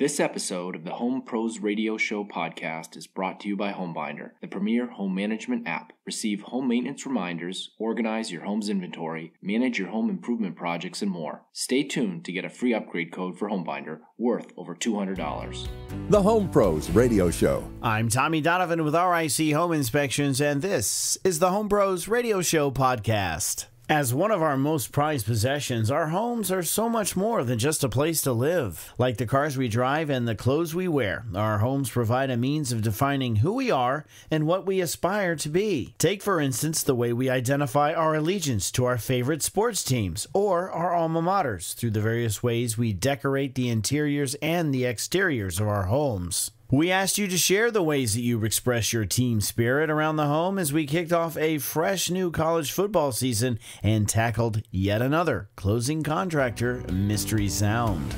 This episode of the Home Pros Radio Show podcast is brought to you by HomeBinder, the premier home management app. Receive home maintenance reminders, organize your home's inventory, manage your home improvement projects, and more. Stay tuned to get a free upgrade code for HomeBinder worth over $200. The Home Pros Radio Show. I'm Tommy Donovan with RIC Home Inspections, and this is the Home Pros Radio Show podcast. As one of our most prized possessions, our homes are so much more than just a place to live. Like the cars we drive and the clothes we wear, our homes provide a means of defining who we are and what we aspire to be. Take, for instance, the way we identify our allegiance to our favorite sports teams or our alma maters through the various ways we decorate the interiors and the exteriors of our homes. We asked you to share the ways that you express your team spirit around the home as we kicked off a fresh new college football season and tackled yet another Closing Contractor Mystery Sound.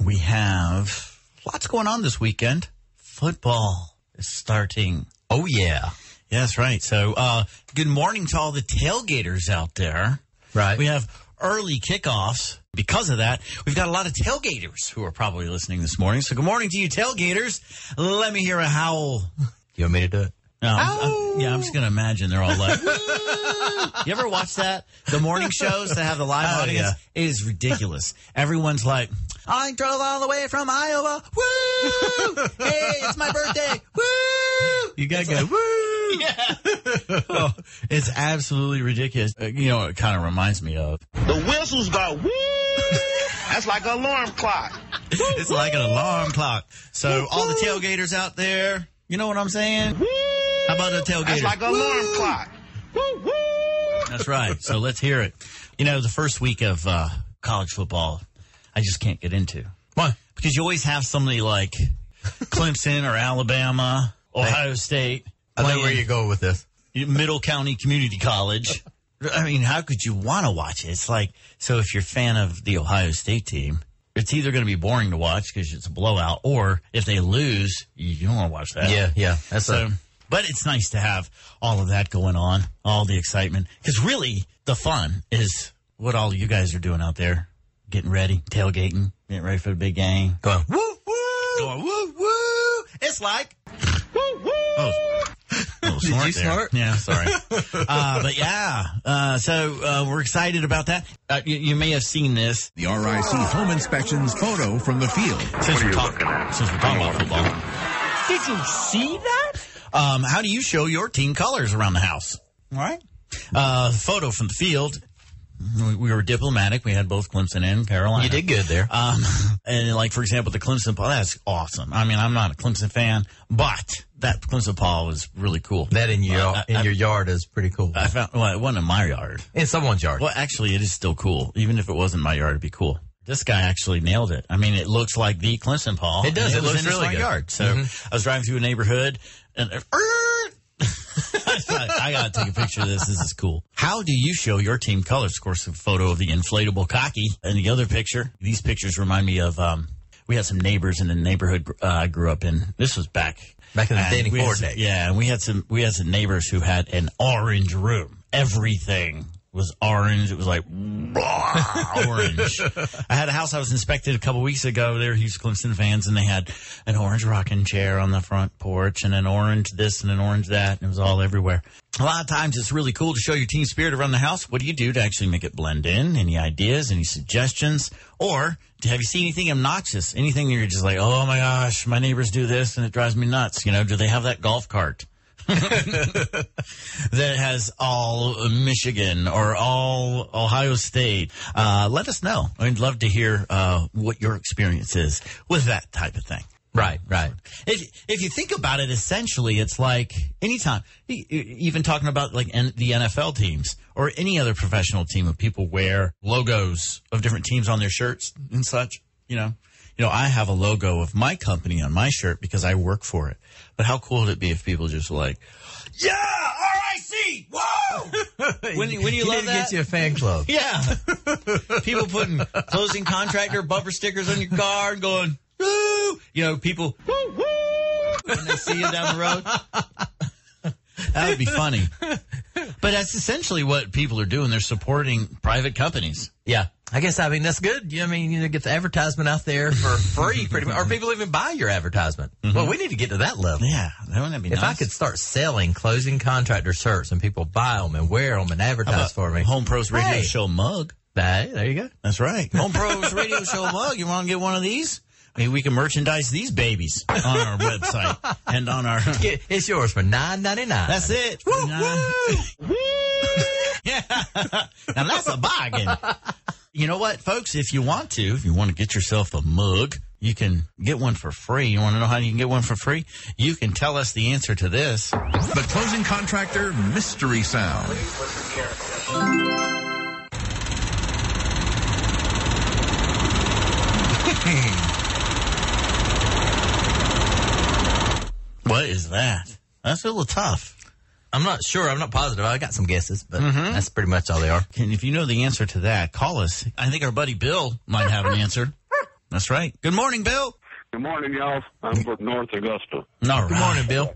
We have lots going on this weekend. Football is starting. Oh, yeah. Yeah, that's right. So, good morning to all the tailgaters out there. Right. We have early kickoffs. Because of that, we've got a lot of tailgaters who are probably listening this morning. So good morning to you, tailgaters. Let me hear a howl. You want me to do it? No, I'm just going to imagine they're all like, woo! You ever watch that? The morning shows that have the live audience? Yeah. It is ridiculous. Everyone's like, I drove all the way from Iowa. Woo! Hey, it's my birthday. Woo! You got to go, woo! Yeah. Oh, it's absolutely ridiculous. It kind of reminds me of. The whistles go, woo! That's like an alarm clock. It's like an alarm clock. So all the tailgaters out there, you know what I'm saying? Woo! How about a tailgater? That's like an alarm clock. Woo, woo! That's right. So let's hear it. The first week of college football, I just can't get into. Why? Because you always have somebody like Clemson or Alabama, Ohio State. I know where you go with this. Middle County Community College. I mean, how could you want to watch it? It's like, so if you're a fan of the Ohio State team, it's either going to be boring to watch because it's a blowout, or if they lose, you don't want to watch that. Yeah. But it's nice to have all of that going on, all the excitement. Because really, the fun is what all you guys are doing out there. Getting ready, tailgating, getting ready for the big game. Going, woo, woo! Going, woo, woo! It's like, woo, woo! Oh, did you snort? Yeah, sorry. But yeah, so we're excited about that. You may have seen this. The RIC Home Inspections photo from the field. Since we're talking about football. Did you see that? How do you show your team colors around the house? All right. Photo from the field. We were diplomatic. We had both Clemson and Carolina. You did good there. And like, for example, the Clemson Paul, that's awesome. I mean, I'm not a Clemson fan, but that Clemson Paul was really cool. That in your yard is pretty cool. I found, it wasn't in my yard. In someone's yard. Well, actually, it is still cool. Even if it wasn't my yard, it'd be cool. This guy actually nailed it. I mean, it looks like the Clemson Paul. It does. It looks was in really his front good. yard. So I was driving through a neighborhood and I got to take a picture of this. This is cool. How do you show your team colors? Of course, a photo of the inflatable cocky. And the other picture, these pictures remind me of, we had some neighbors in the neighborhood I grew up in. This was back in the dating forward days. Yeah, and we had some neighbors who had an orange room. Everything was orange. It was like orange. I had a house I was inspected a couple weeks ago. They were huge Clemson fans, and they had an orange rocking chair on the front porch and an orange this and an orange that, and it was all everywhere. A lot of times it's really cool to show your team spirit around the house. What do you do to actually make it blend in? Any ideas, any suggestions? Or have you seen anything obnoxious? Anything you're just like, oh my gosh, my neighbors do this and it drives me nuts. Do they have that golf cart that has all Michigan or all Ohio State? Let us know. I'd love to hear what your experience is with that type of thing. Right. If you think about it, essentially, it's like anytime, even talking about like the NFL teams or any other professional team, of people wear logos of different teams on their shirts and such. I have a logo of my company on my shirt because I work for it. But how cool would it be if people just were like, yeah, RIC, whoa! When you love that, get you a fan club. Yeah, people putting Closing Contractor bumper stickers on your car and going, woo! People, woo, woo! When they see you down the road. That would be funny. But that's essentially what people are doing. They're supporting private companies. Yeah. I guess, that's good. You get the advertisement out there for free, pretty much. Or people even buy your advertisement. Mm-hmm. Well, we need to get to that level. Yeah, wouldn't that be nice? If I could start selling closing contractor shirts and people buy them and wear them and advertise for me. Home Pros Radio Show mug. Hey, there you go. That's right. Home Pros Radio Show mug. You want to get one of these? Maybe we can merchandise these babies on our website and on our... It's yours for $9.99. That's it. Woo, woo. Yeah. Now that's a bargain. You know what, folks? If you want to get yourself a mug, you can get one for free. You want to know how you can get one for free? You can tell us the answer to this. The Closing Contractor Mystery Sound. What is that? That's a little tough. I'm not sure. I'm not positive. I got some guesses, but that's pretty much all they are. And if you know the answer to that, call us. I think our buddy Bill might have an answer. That's right. Good morning, Bill. Good morning, y'all. I'm from North Augusta. All right. Good morning, Bill.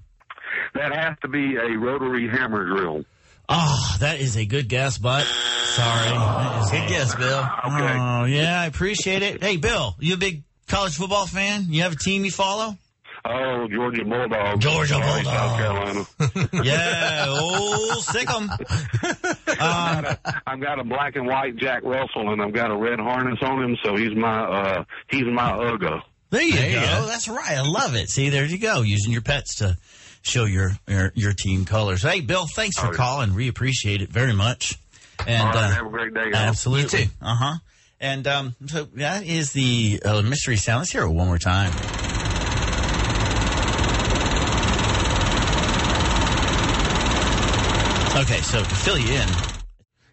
That has to be a rotary hammer drill. Oh, that is a good guess, but sorry. Good guess, Bill. Okay. Oh, yeah, I appreciate it. Hey, Bill, you a big college football fan? You have a team you follow? Oh, Georgia Bulldogs. Georgia Sorry, Bulldogs. South Carolina. Yeah, sick 'em. I've got a black and white Jack Russell, and I've got a red harness on him, so he's my Ugo. There you go. That's right. I love it. See, there you go. Using your pets to show your team colors. Hey, Bill, thanks for calling. We appreciate it very much. And all right, have a great day, guys. Absolutely. You too. Uh-huh. And so that is the mystery sound. Let's hear it one more time. Okay, so to fill you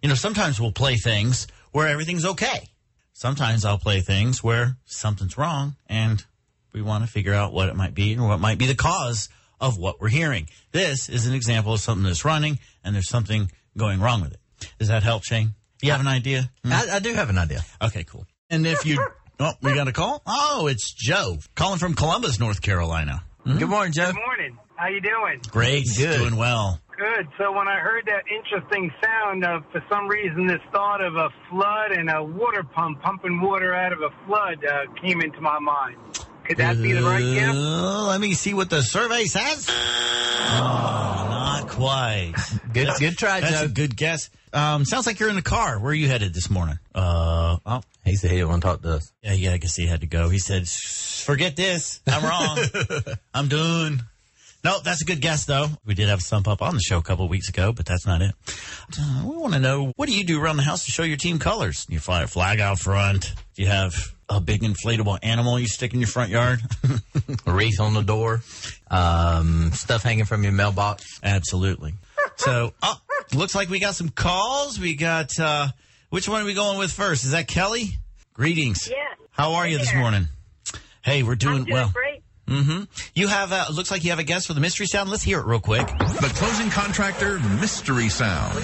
in, sometimes we'll play things where everything's okay. Sometimes I'll play things where something's wrong, and we want to figure out what it might be or what might be the cause of what we're hearing. This is an example of something that's running, and there's something going wrong with it. Does that help, Shane? You have an idea? I do have an idea. Okay, cool. And if you... Oh, we got a call? Oh, it's Joe, calling from Columbus, North Carolina. Mm-hmm. Good morning, Joe. Good morning. How you doing? Great. Good. Doing well. Good. So when I heard that interesting sound of, for some reason, this thought of a flood and a water pump pumping water out of a flood came into my mind. Could that be the right guess? Let me see what the survey says. Oh, not quite. Good try, Joe. That's a good guess. Sounds like you're in the car. Where are you headed this morning? He said he didn't want to talk to us. Yeah, I guess he had to go. He said, forget this. I'm wrong. I'm done. No, that's a good guess, though. We did have a stump up on the show a couple of weeks ago, but that's not it. We want to know, what do you do around the house to show your team colors? Do you fly a flag out front? Do you have a big inflatable animal you stick in your front yard? A wreath on the door? Stuff hanging from your mailbox? Absolutely. So, looks like we got some calls. We got, which one are we going with first? Is that Kelly? Greetings. Yeah. How are you this morning? Hey, we're doing well. Great. Mm-hmm. You have, looks like you have a guess for the mystery sound. Let's hear it real quick. The Closing Contractor Mystery Sound.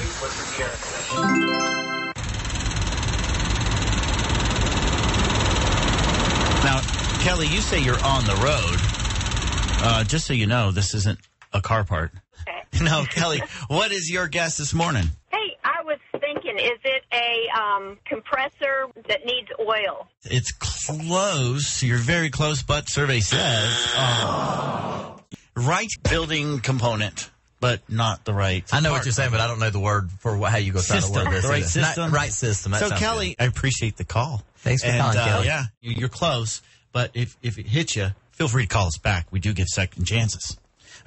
Now, Kelly, you say you're on the road. Just so you know, this isn't a car part. Okay. No, Kelly, what is your guess this morning? Hey, I was thinking, is it a compressor that needs oil? It's close. You're very close, but survey says right building component, but not the right. I know part. what you're saying, but I don't know the word for how you go try to word this. The right system. Right system. That So, sounds Kelly, good. I appreciate the call. Thanks for calling, Kelly. Yeah, you're close, but if it hits you, feel free to call us back. We do give second chances.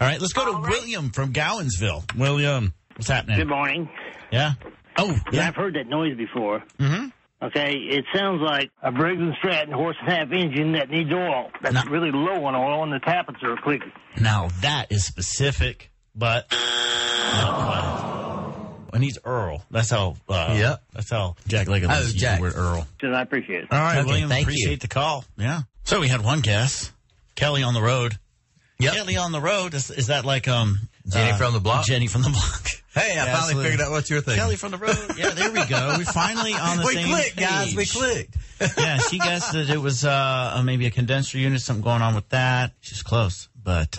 All right, let's go to William from Gowinsville. William, what's happening? Good morning. Yeah? Oh, Yeah, I've heard that noise before. Mm-hmm. Okay, it sounds like a Briggs & Stratton horse and half engine that needs oil. That's really low on oil, and the tappets are clicking. Now, that is specific, but not quite. And he's Earl. That's how, that's how Jack Leggett uses Jack. the word Earl. I appreciate it. All right, Okay, William, thank appreciate you. the call. Yeah. So we had one guess. Kelly on the road. Yep. Kelly on the road. Is that like Jenny from the block? Jenny from the block. Hey, I finally Absolutely. figured out what you're thinking. Kelly from the road. Yeah, there we go. We're finally on the We same clicked, guys. page. We clicked. Yeah, she guessed that it was maybe a condenser unit, something going on with that. She's close, but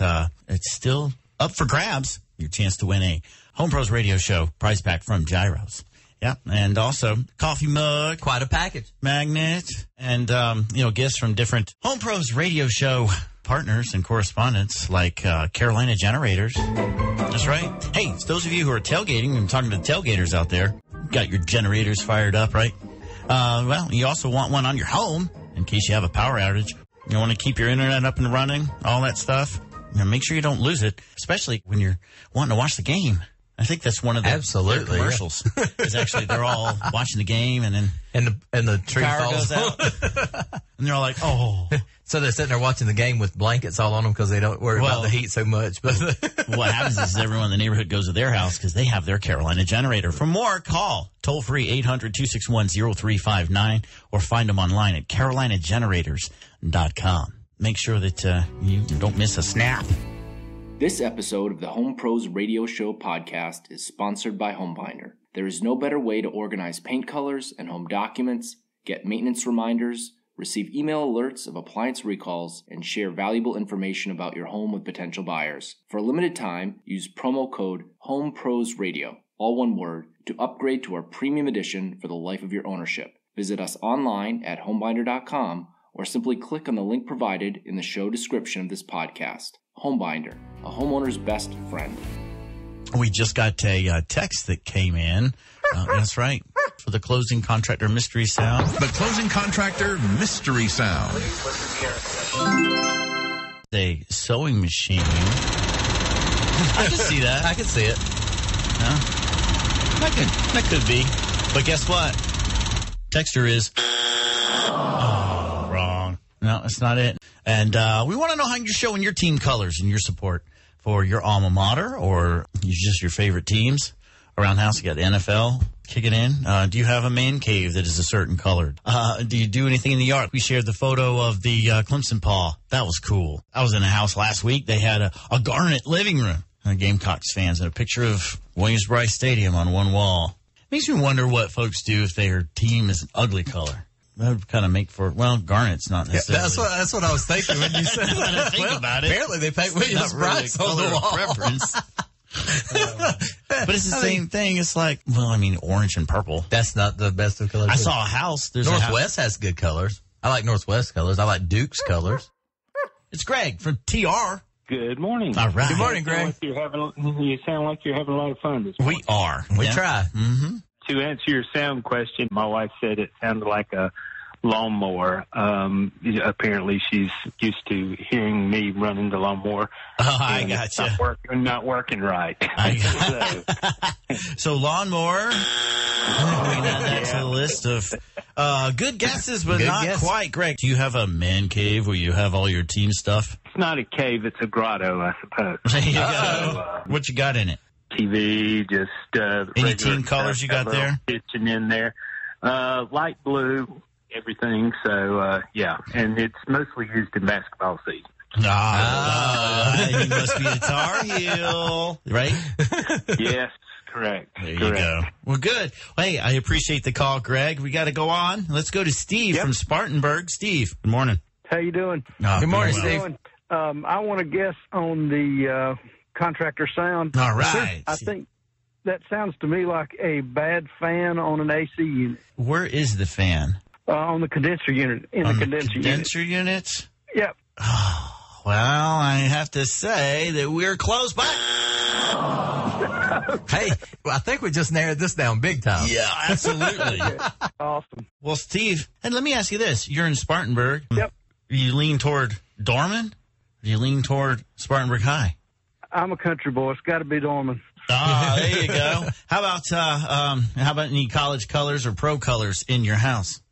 it's still up for grabs. Your chance to win a Home Pros Radio Show prize pack from Gyros. Yeah, and also coffee mug. Quite a package. Magnet, and, gifts from different Home Pros Radio Show partners and correspondents like Carolina Generators. That's right. Hey, it's those of you who are tailgating, I'm talking to the tailgaters out there. Got your generators fired up, right? You also want one on your home in case you have a power outage. You want to keep your internet up and running, all that stuff. Make sure you don't lose it, especially when you're wanting to watch the game. I think that's one of the commercials. Is actually they're all watching the game, and then the tree power falls goes out, and they're all like, "Oh." So they're sitting there watching the game with blankets all on them because they don't worry about the heat so much. But what happens is everyone in the neighborhood goes to their house because they have their Carolina generator. For more, call toll-free 800-261-0359 or find them online at carolinagenerators.com. Make sure that you don't miss a snap. This episode of the Home Pros Radio Show podcast is sponsored by HomeBinder. There is no better way to organize paint colors and home documents, get maintenance reminders, receive email alerts of appliance recalls, and share valuable information about your home with potential buyers. For a limited time, use promo code HOMEPROSRadio, all one word, to upgrade to our premium edition for the life of your ownership. Visit us online at homebinder.com or simply click on the link provided in the show description of this podcast. HomeBinder, a homeowner's best friend. We just got a text that came in. That's right. For the Closing Contractor Mystery Sound. The Closing Contractor Mystery Sound. A sewing machine. I can see that. I can see it. No? That could be. But guess what? Texter is... wrong. No, that's not it. And we want to know how you're showing your team colors and your support for your alma mater or just your favorite teams. Around the house, you got the NFL kicking in. Do you have a man cave that is a certain color? Do you do anything in the yard? We shared the photo of the Clemson paw. That was cool. I was in a house last week. They had a garnet living room. Gamecocks fans and a picture of Williams-Brice Stadium on one wall. Makes me wonder what folks do if their team is an ugly color. That would kind of make for, garnet's not necessarily. Yeah, that's what I was thinking when you said that. Think about it. Apparently they paint Williams-Brice on the wall. Preference. But it's the same thing. It's like, orange and purple. That's not the best of colors. I saw a house. Northwest has good colors. I like Northwest colors. I like Duke's colors. It's Greg from TR. Good morning. All right. Good morning, Greg. You sound like you're having a lot of fun this morning. We are. We try. Mm-hmm. To answer your sound question, my wife said it sounded like a lawnmower. Apparently she's used to hearing me running the lawnmower. Oh, I gotcha. Not working right. So lawnmower. We add that to the list of good guesses, but not quite. Greg, do you have a man cave where you have all your team stuff? It's not a cave, it's a grotto, I suppose. There you go. What you got in it? TV, just any team colors you got there? Kitchen in there, light blue, everything. So and it's mostly used in basketball season. He must be a Tar Heel, right? Yes, correct. There you go. Well, good. Hey, I appreciate the call, Greg. We got to go on. Let's go to Steve from Spartanburg. Steve, good morning. How you doing? Good morning, Steve. I want to guess on the contractor sound. All right. I think that sounds to me like a bad fan on an AC unit. Where is the fan? On the condenser unit. The condenser unit? Yep. Well, I have to say that we're close by. Hey, I think we just narrowed this down big time. Yeah, absolutely. Awesome. Well, Steve, and let me ask you this. You're in Spartanburg. Yep. Do you lean toward Dorman? Or do you lean toward Spartanburg High? I'm a country boy. It's got to be Dorman. There you go. How about any college colors or pro colors in your house?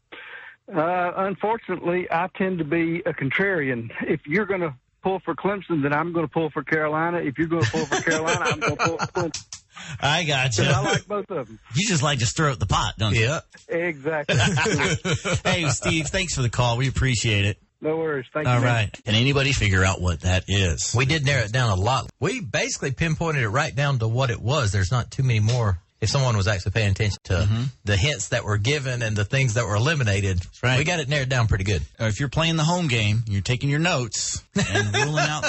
Unfortunately, I tend to be a contrarian. If you're going to pull for Clemson, then I'm going to pull for Carolina. If you're going to pull for Carolina, I'm going to pull for Clemson. I got you. I like both of them. You just like to stir up the pot, don't you? Yeah. Exactly. Hey, Steve, thanks for the call. We appreciate it. No worries. Thank you. All right. Can anybody figure out what that is? We did narrow it down a lot. We basically pinpointed it right down to what it was. There's not too many more. If someone was actually paying attention to the hints that were given and the things that were eliminated, we got it narrowed down pretty good. If you're playing the home game, you're taking your notes and ruling out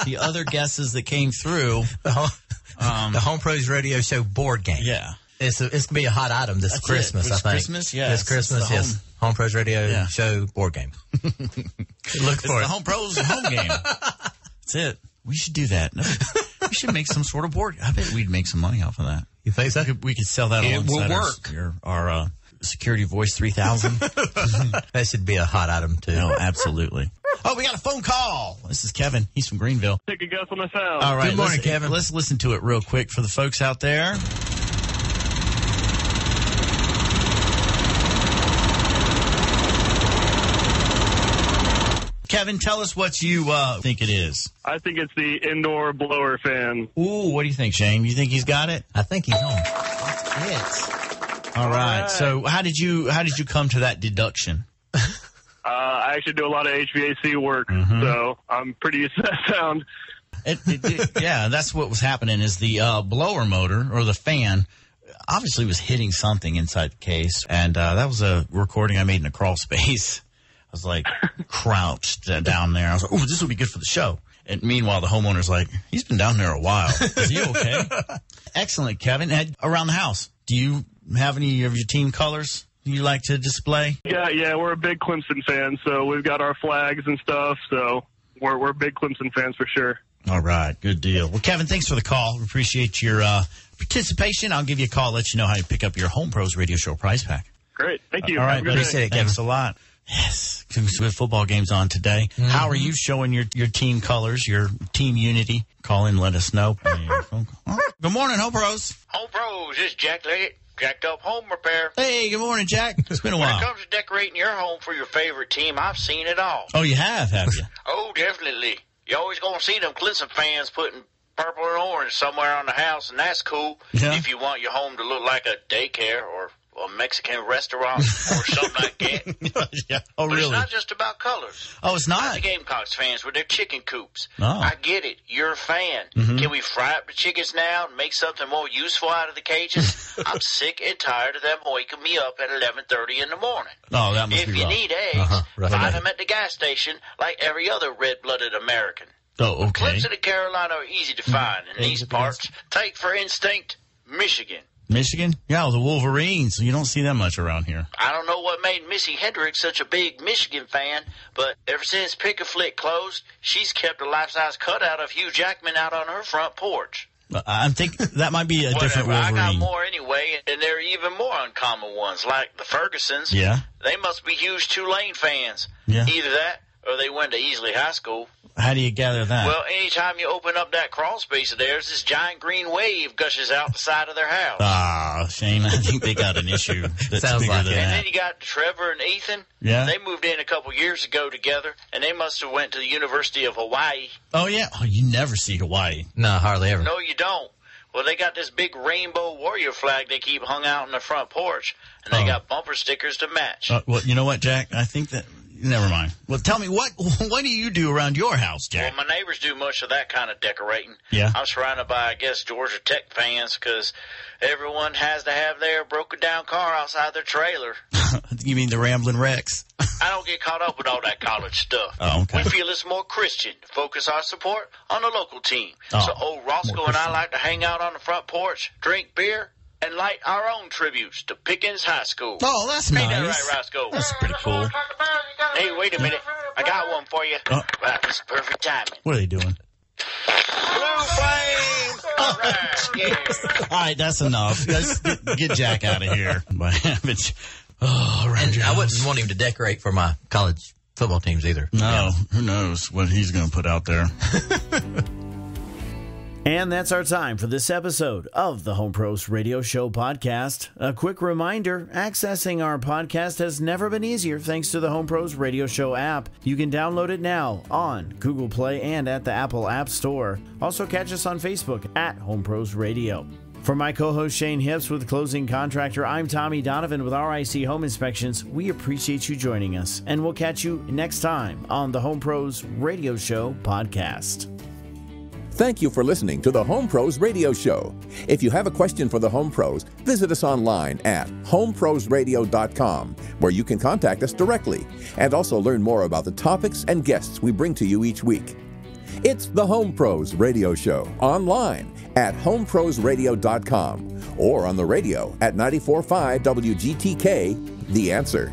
the other guesses that came through. The Home Pros Radio Show board game. Yeah. It's going to be a hot item this Christmas, I think. Christmas? Yeah. This Christmas, yes. Home Pros Radio Show board game. Look for it. The Home Pros home game. That's it. We should do that. No, we should make some sort of board. I bet we'd make some money off of that. You think so? We could sell that It alongside will work. our Security Voice 3000. That should be a hot item, too. No, absolutely. Oh, we got a phone call. This is Kevin. He's from Greenville. Take a guess on the sound. All right. Good morning, Kevin. Let's listen to it real quick for the folks out there. Kevin, tell us what you think it is. I think it's the indoor blower fan. Ooh, what do you think, Shane? You think he's got it? I think he's on. That's it. All right. So how did you come to that deduction? I actually do a lot of HVAC work, so I'm pretty used to that sound. Yeah, that's what was happening is the blower motor or the fan obviously was hitting something inside the case. And that was a recording I made in a crawl space. I was like crouched down there. I was like, oh, this will be good for the show. And meanwhile, the homeowner's like, he's been down there a while. Is he okay? Excellent, Kevin. And around the house, do you have any of your team colors you like to display? Yeah, we're a big Clemson fan, so we've got our flags and stuff. So we're big Clemson fans for sure. All right, good deal. Well, Kevin, thanks for the call. We appreciate your participation. I'll give you a call, let you know how you pick up your Home Pros Radio Show prize pack. Great, thank you. All right, appreciate it, Kevin. Thanks a lot. Yes, because we have football games on today. Mm-hmm. How are you showing your team colors, your team unity? Call in, let us know. Good morning, Home Pros. Home Pros, this is Jack Leggett, Jacked Up Home Repair. Hey, good morning, Jack. It's been a while. When it comes to decorating your home for your favorite team, I've seen it all. Oh, you have you? Oh, definitely. You're always going to see them Clemson fans putting purple and orange somewhere on the house, and that's cool if you want your home to look like a daycare or a Mexican restaurant or something like that. Yeah. Oh, but really? It's not just about colors. Oh, it's not? The Gamecocks fans with their chicken coops. Oh. I get it. You're a fan. Mm-hmm. Can we fry up the chickens now and make something more useful out of the cages? I'm sick and tired of them waking me up at 11:30 in the morning. Oh, that must if be you rough. need eggs, right. find them at the gas station like every other red-blooded American. Oh, okay. Clemson and Carolina are easy to find in these parts. Take, for instinct, Michigan. Michigan? Yeah, the Wolverines. You don't see them much around here. I don't know what made Missy Hendricks such a big Michigan fan, but ever since Pick-a-Flick closed, she's kept a life-size cutout of Hugh Jackman out on her front porch. I think that might be a different Wolverine. I got more anyway, and there are even more uncommon ones, like the Fergusons. Yeah. They must be huge Tulane fans. Yeah. Either that or they went to Easley High School. How do you gather that? Well, anytime you open up that crawl space of theirs, this giant green wave gushes out the side of their house. Ah, Shane, I think they got an issue that's Sounds bigger like than it. And that. then you got Trevor and Ethan. Yeah. They moved in a couple years ago together, and they must have went to the University of Hawaii. Oh, yeah. Oh, you never see Hawaii. No, hardly ever. No, you don't. Well, they got this big rainbow warrior flag they keep hung out on the front porch, and they got bumper stickers to match. Well, you know what, Jack? I think that... Never mind. Well, tell me, what do you do around your house, Jack? Well, my neighbors do much of that kind of decorating. Yeah. I'm surrounded by, I guess, Georgia Tech fans because everyone has to have their broken-down car outside their trailer. You mean the Ramblin' Rex? I don't get caught up with all that college stuff. Oh, okay. We feel it's more Christian to focus our support on the local team. Oh, so old Roscoe and I like to hang out on the front porch, drink beer, and light our own tributes to Pickens High School. Oh, that's Ain't nice. that right, Roscoe? That's pretty cool. Hey, wait a minute. I got one for you. Oh. Wow, this is perfect timing. What are they doing? Blue flame! All right, yeah. All right, that's enough. Let's get Jack out of here. Around And your I house. wouldn't want him to decorate for my college football teams either. No, who knows what he's going to put out there. And that's our time for this episode of the Home Pros Radio Show podcast. A quick reminder, accessing our podcast has never been easier thanks to the Home Pros Radio Show app. You can download it now on Google Play and at the Apple App Store. Also catch us on Facebook at Home Pros Radio. For my co-host Shane Hips with Closing Contractor, I'm Tommy Donovan with RIC Home Inspections. We appreciate you joining us, and we'll catch you next time on the Home Pros Radio Show podcast. Thank you for listening to the Home Pros Radio Show. If you have a question for the Home Pros, visit us online at homeprosradio.com, where you can contact us directly and also learn more about the topics and guests we bring to you each week. It's the Home Pros Radio Show online at homeprosradio.com or on the radio at 94.5 WGTK, The Answer.